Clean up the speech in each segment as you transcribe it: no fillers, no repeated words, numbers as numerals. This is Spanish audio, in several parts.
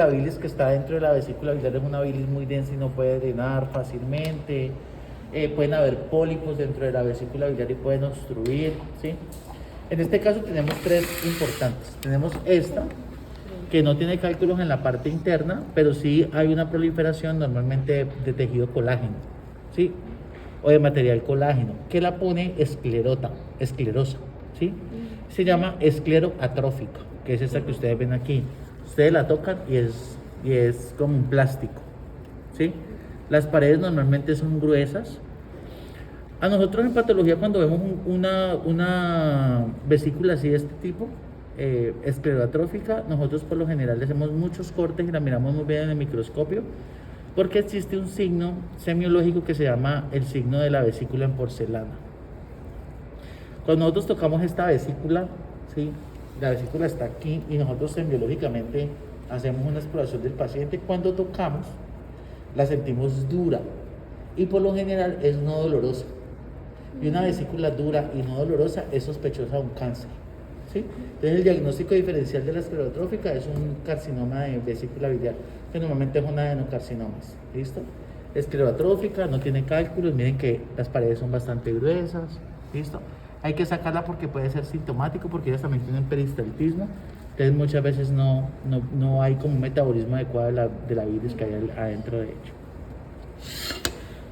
La bilis que está dentro de la vesícula biliar es una bilis muy densa y no puede drenar fácilmente. Pueden haber pólipos dentro de la vesícula biliar y pueden obstruir, ¿sí? En este caso tenemos tres importantes. Tenemos esta, que no tiene cálculos en la parte interna, pero sí hay una proliferación normalmente de tejido colágeno, ¿sí? O de material colágeno, que la pone esclerosa, ¿sí? Se llama esclero atrófica, que es esta que ustedes ven aquí. Ustedes la tocan y es como un plástico, ¿sí? Las paredes normalmente son gruesas. A nosotros en patología, cuando vemos una vesícula así de este tipo, esclerotrófica, nosotros por lo general le hacemos muchos cortes y la miramos muy bien en el microscopio, porque existe un signo semiológico que se llama el signo de la vesícula en porcelana. Cuando nosotros tocamos esta vesícula, ¿sí? La vesícula está aquí y nosotros semiológicamente hacemos una exploración del paciente. Cuando tocamos, la sentimos dura y por lo general es no dolorosa. Y una vesícula dura y no dolorosa es sospechosa de un cáncer, ¿sí? Entonces el diagnóstico diferencial de la esclerotrófica es un carcinoma de vesícula biliar, que normalmente es un adenocarcinomas, ¿listo? Esclerotrófica, no tiene cálculos, miren que las paredes son bastante gruesas, ¿listo? Hay que sacarla porque puede ser sintomático, porque ellas también tienen peristaltismo, entonces muchas veces no hay como un metabolismo adecuado de la bilis que hay adentro de ello.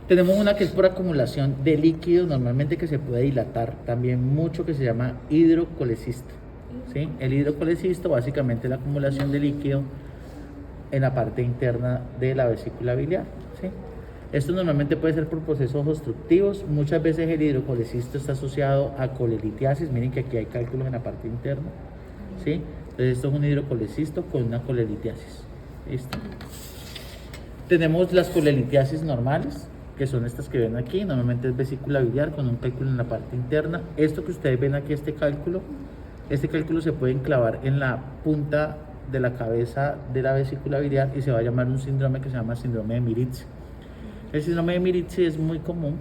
Tenemos una que es por acumulación de líquido, normalmente que se puede dilatar también mucho, que se llama hidrocolecisto, ¿sí? El hidrocolecisto básicamente es la acumulación de líquido en la parte interna de la vesícula biliar, ¿sí? Esto normalmente puede ser por procesos obstructivos. Muchas veces el hidrocolecisto está asociado a colelitiasis. Miren que aquí hay cálculos en la parte interna, ¿sí? Entonces esto es un hidrocolecisto con una colelitiasis, ¿listo? Tenemos las colelitiasis normales, que son estas que ven aquí. Normalmente es vesícula biliar con un cálculo en la parte interna. Esto que ustedes ven aquí, este cálculo se puede enclavar en la punta de la cabeza de la vesícula biliar y se va a llamar un síndrome que se llama síndrome de Mirizzi. El síndrome de Mirizzi es muy común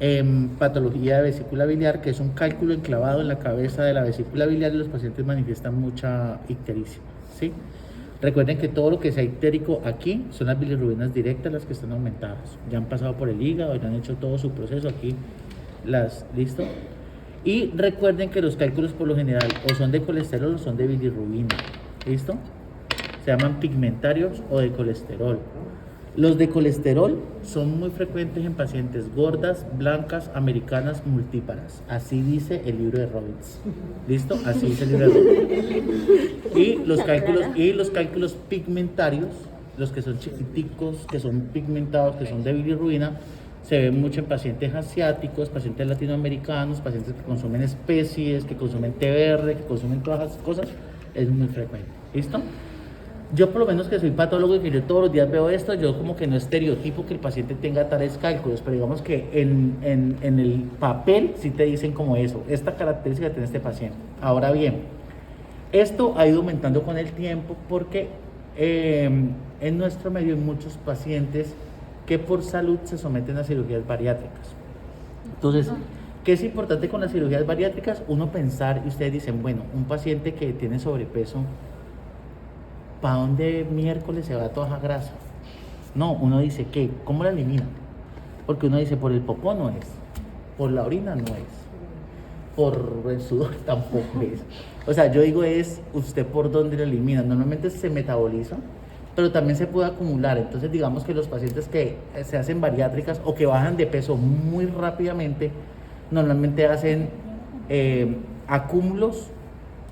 en patología de vesícula biliar, que es un cálculo enclavado en la cabeza de la vesícula biliar y los pacientes manifiestan mucha ictericia, ¿sí? Recuerden que todo lo que sea ictérico aquí son las bilirrubinas directas las que están aumentadas. Ya han pasado por el hígado, ya han hecho todo su proceso aquí. ¿Listo? Y recuerden que los cálculos por lo general o son de colesterol o son de bilirrubina. ¿Listo? Se llaman pigmentarios o de colesterol. Los de colesterol son muy frecuentes en pacientes gordas, blancas, americanas, multíparas. Así dice el libro de Robbins. ¿Listo? Así dice el libro de Robbins. Y los cálculos pigmentarios, los que son chiquiticos, que son pigmentados, que son de bilirrubina, se ven mucho en pacientes asiáticos, pacientes latinoamericanos, pacientes que consumen especies, que consumen té verde, que consumen todas esas cosas. Es muy frecuente. ¿Listo? Yo por lo menos que soy patólogo y que yo todos los días veo esto, yo como que no estereotipo que el paciente tenga tales cálculos, pero digamos que en el papel sí te dicen como eso, esta característica tiene este paciente. Ahora bien, esto ha ido aumentando con el tiempo porque en nuestro medio hay muchos pacientes que por salud se someten a cirugías bariátricas. Entonces, ¿qué es importante con las cirugías bariátricas? Uno pensar, y ustedes dicen, bueno, un paciente que tiene sobrepeso, ¿para dónde miércoles se va toda esa grasa? No, uno dice, ¿qué? ¿Cómo la elimina? Porque uno dice, por el popó no es, por la orina no es, por el sudor tampoco es. O sea, yo digo es, ¿usted por dónde la elimina? Normalmente se metaboliza, pero también se puede acumular. Entonces, digamos que los pacientes que se hacen bariátricas o que bajan de peso muy rápidamente, normalmente hacen acúmulos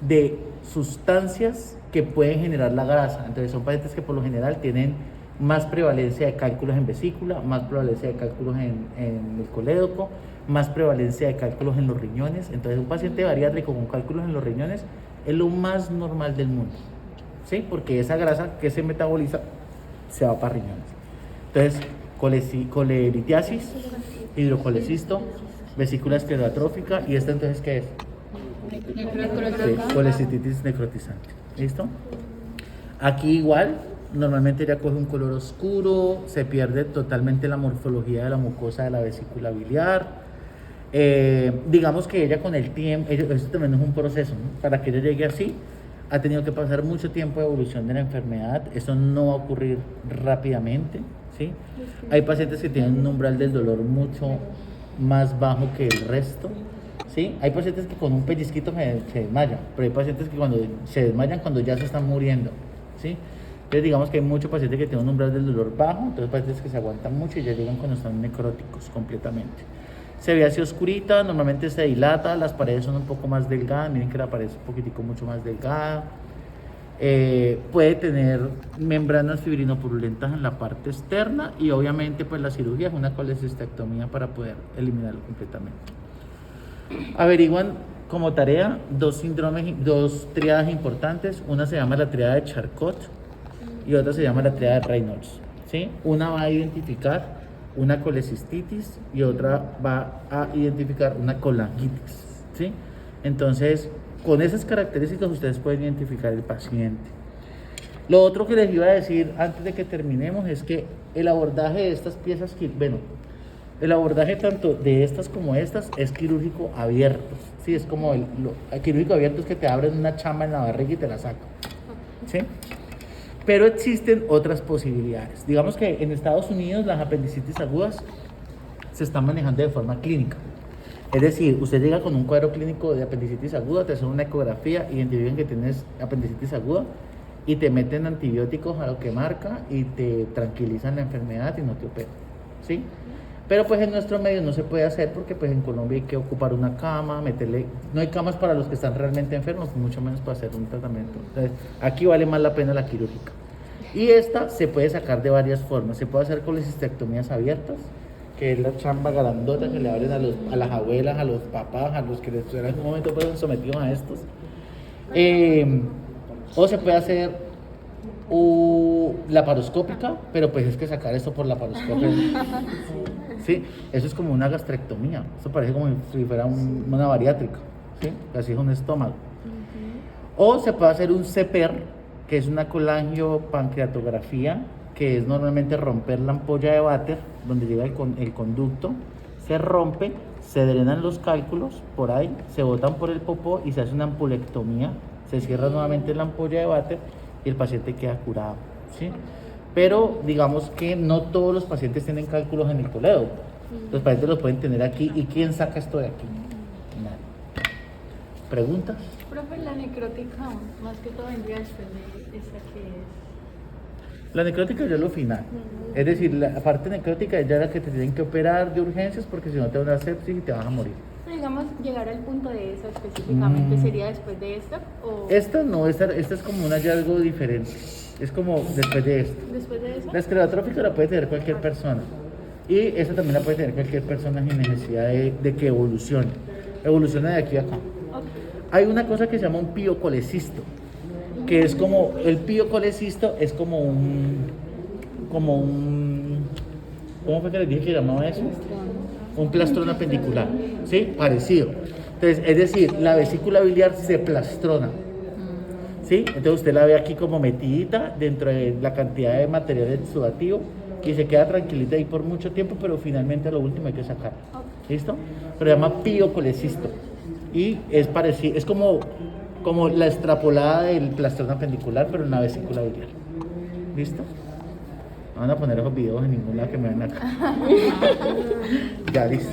de sustancias que pueden generar la grasa. Entonces son pacientes que por lo general tienen más prevalencia de cálculos en vesícula, más prevalencia de cálculos en el colédoco, más prevalencia de cálculos en los riñones. Entonces un paciente bariátrico con cálculos en los riñones es lo más normal del mundo, ¿sí? Porque esa grasa que se metaboliza se va para riñones. Entonces colelitiasis, hidrocolecisto, vesícula esclerotrófica, y esta entonces ¿qué es? Sí, colecititis necrotizante. ¿Listo? Aquí igual, normalmente ya coge un color oscuro, se pierde totalmente la morfología de la mucosa de la vesícula biliar. Digamos que ella con el tiempo, esto también es un proceso, ¿no? Para que ella llegue así, ha tenido que pasar mucho tiempo de evolución de la enfermedad, eso no va a ocurrir rápidamente, ¿sí? Hay pacientes que tienen un umbral del dolor mucho más bajo que el resto, ¿sí? Hay pacientes que con un pellizquito se desmayan, pero hay pacientes que cuando se desmayan cuando ya se están muriendo, ¿sí? Entonces digamos que hay muchos pacientes que tienen un umbral del dolor bajo, entonces pacientes que se aguantan mucho y ya llegan cuando están necróticos completamente. Se ve así oscurita, normalmente se dilata, las paredes son un poco más delgadas, miren que la pared es un poquitico mucho más delgada. Puede tener membranas fibrinopurulentas en la parte externa y obviamente pues la cirugía es una colecistectomía para poder eliminarlo completamente. Averiguan como tarea dos tríadas importantes, una se llama la tríada de Charcot y otra se llama la tríada de Reynolds, ¿sí? Una va a identificar una colecistitis y otra va a identificar una colangitis, ¿sí? Entonces, con esas características ustedes pueden identificar el paciente. Lo otro que les iba a decir antes de que terminemos es que el abordaje de estas piezas, bueno, el abordaje tanto de estas como estas es quirúrgico abierto, ¿sí? Es como el quirúrgico abierto es que te abren una chamba en la barriga y te la sacan, ¿sí? Pero existen otras posibilidades. Digamos que en Estados Unidos las apendicitis agudas se están manejando de forma clínica. Es decir, usted llega con un cuadro clínico de apendicitis aguda, te hacen una ecografía, identifican que tienes apendicitis aguda y te meten antibióticos a lo que marca y te tranquilizan la enfermedad y no te operan, ¿sí? Pero pues en nuestro medio no se puede hacer porque pues en Colombia hay que ocupar una cama, no hay camas para los que están realmente enfermos, mucho menos para hacer un tratamiento. Entonces, aquí vale más la pena la quirúrgica. Y esta se puede sacar de varias formas. Se puede hacer colecistectomías abiertas, que es la chamba grandota que le abren a las abuelas, a los papás, a los que en algún momento fueron sometidos a estos. O se puede hacer laparoscópica, pero pues es que sacar esto por laparoscopia, ¿sí? Eso es como una gastrectomía, eso parece como si fuera una bariátrica, ¿sí? Así es un estómago. O se puede hacer un CPR, que es una colangiopancreatografía, que es normalmente romper la ampolla de váter, donde llega el conducto, se rompe, se drenan los cálculos por ahí, se botan por el popó y se hace una ampulectomía, se cierra nuevamente la ampolla de váter y el paciente queda curado, ¿sí? Pero digamos que no todos los pacientes tienen cálculos en el coledo. Los pacientes los pueden tener aquí. ¿Y quién saca esto de aquí? Nadie. ¿Preguntas? Profe, la necrótica, más que todo vendría después de esta que es. La necrótica ya es lo final. Es decir, la parte necrótica es ya la que te tienen que operar de urgencias porque si no te da una sepsis y te vas a morir. Digamos, llegar al punto de esa específicamente, ¿sería después de esta? ¿O? Esta no, esta es como un hallazgo diferente. Es como después de esto. ¿Después de esa? La esclerotrófica la puede tener cualquier persona. Y esta también la puede tener cualquier persona sin necesidad de que evolucione. Evoluciona de aquí a acá. Okay. Hay una cosa que se llama un piocolecisto, que es como, el piocolecisto es como un, ¿cómo fue que les dije que llamaba eso? Un plastrón apendicular, ¿sí? Parecido. Entonces, es decir, la vesícula biliar se plastrona, ¿sí? Entonces usted la ve aquí como metidita dentro de la cantidad de material exudativo y se queda tranquilita ahí por mucho tiempo, pero finalmente a lo último hay que sacarla. ¿Listo? Pero se llama piocolecisto y es parecido, es como la extrapolada del plastrón apendicular, pero en la vesícula biliar. ¿Listo? No van a poner esos videos en ningún lado que me ven acá. Ya, listo.